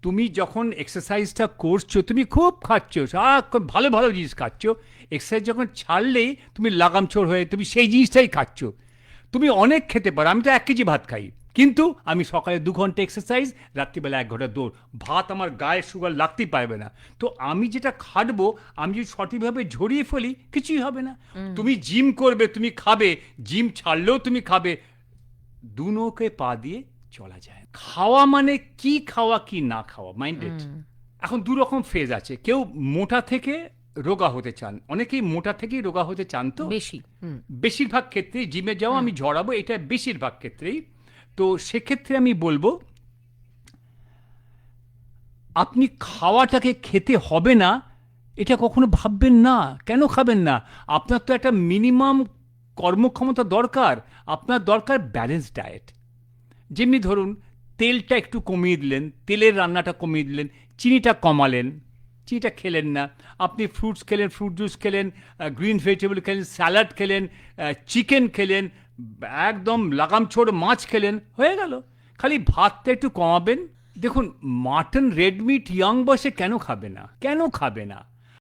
তুমি যখন এক্সারসাইজটা করছো তুমি খুব খাচ্ছ, সারাক্ষণ ভালো ভালো জিনিস খাচ্ছ, এক্সারসাইজ যখন ছাড়লেই তুমি লাগামছোড় হয়ে তুমি সেই জিনিসটাই খাচ্ছ। তুমি অনেক খেতে পারো, আমি তো 1 কেজি ভাত খাই, কিন্তু আমি সকালে 2 ঘন্টা এক্সারসাইজ, রাত্রিবেলা 1 ঘন্টা দৌড়, ভাত আমার গায়ে সুগার লাগতেই পারবে না। তো আমি যেটা খাটবো, আমি যদি সঠিকভাবে ঝরিয়ে ফেলি কিছুই হবে না। তুমি জিম করবে, তুমি খাবে, জিম ছাড়লেও তুমি খাবে, দু নৌকে পা দিয়ে চলা যায়। খাওয়া মানে কি খাওয়া কি না খাওয়া, মাইন্ডেড। এখন 2 রকম ফেজ আছে, কেউ মোটা থেকে রোগা হতে চান, অনেকেই মোটা থেকেই রোগা হতে চান। তো বেশি। বেশিরভাগ ক্ষেত্রেই জিমে যাও, আমি ঝরাবো এটা বেশিরভাগ ক্ষেত্রেই। তো সেক্ষেত্রে আমি বলবো আপনি খাওয়াটাকে খেতে হবে না এটা কখনো ভাববেন না। কেন খাবেন না? আপনার তো একটা মিনিমাম কর্মক্ষমতা দরকার। আপনার দরকার ব্যালেন্স ডায়েট। যেমনি ধরুন, তেলটা একটু কমিয়ে দিলেন, তেলের রান্নাটা কমিয়ে দিলেন, চিনিটা কমালেন, চিনিটা খেলেন না, আপনি ফ্রুটস খেলেন, ফ্রুট জুস খেলেন, গ্রিন ভেজিটেবল খেলেন, স্যালাড খেলেন, চিকেন খেলেন, একদম লাগামছোড় মাছ খেলেন, হয়ে গেল। খালি ভাতটা একটু কমাবেন। দেখুন, মাটন রেড মিট ইয়াং বয়সে কেন খাবে না, কেন খাবে না?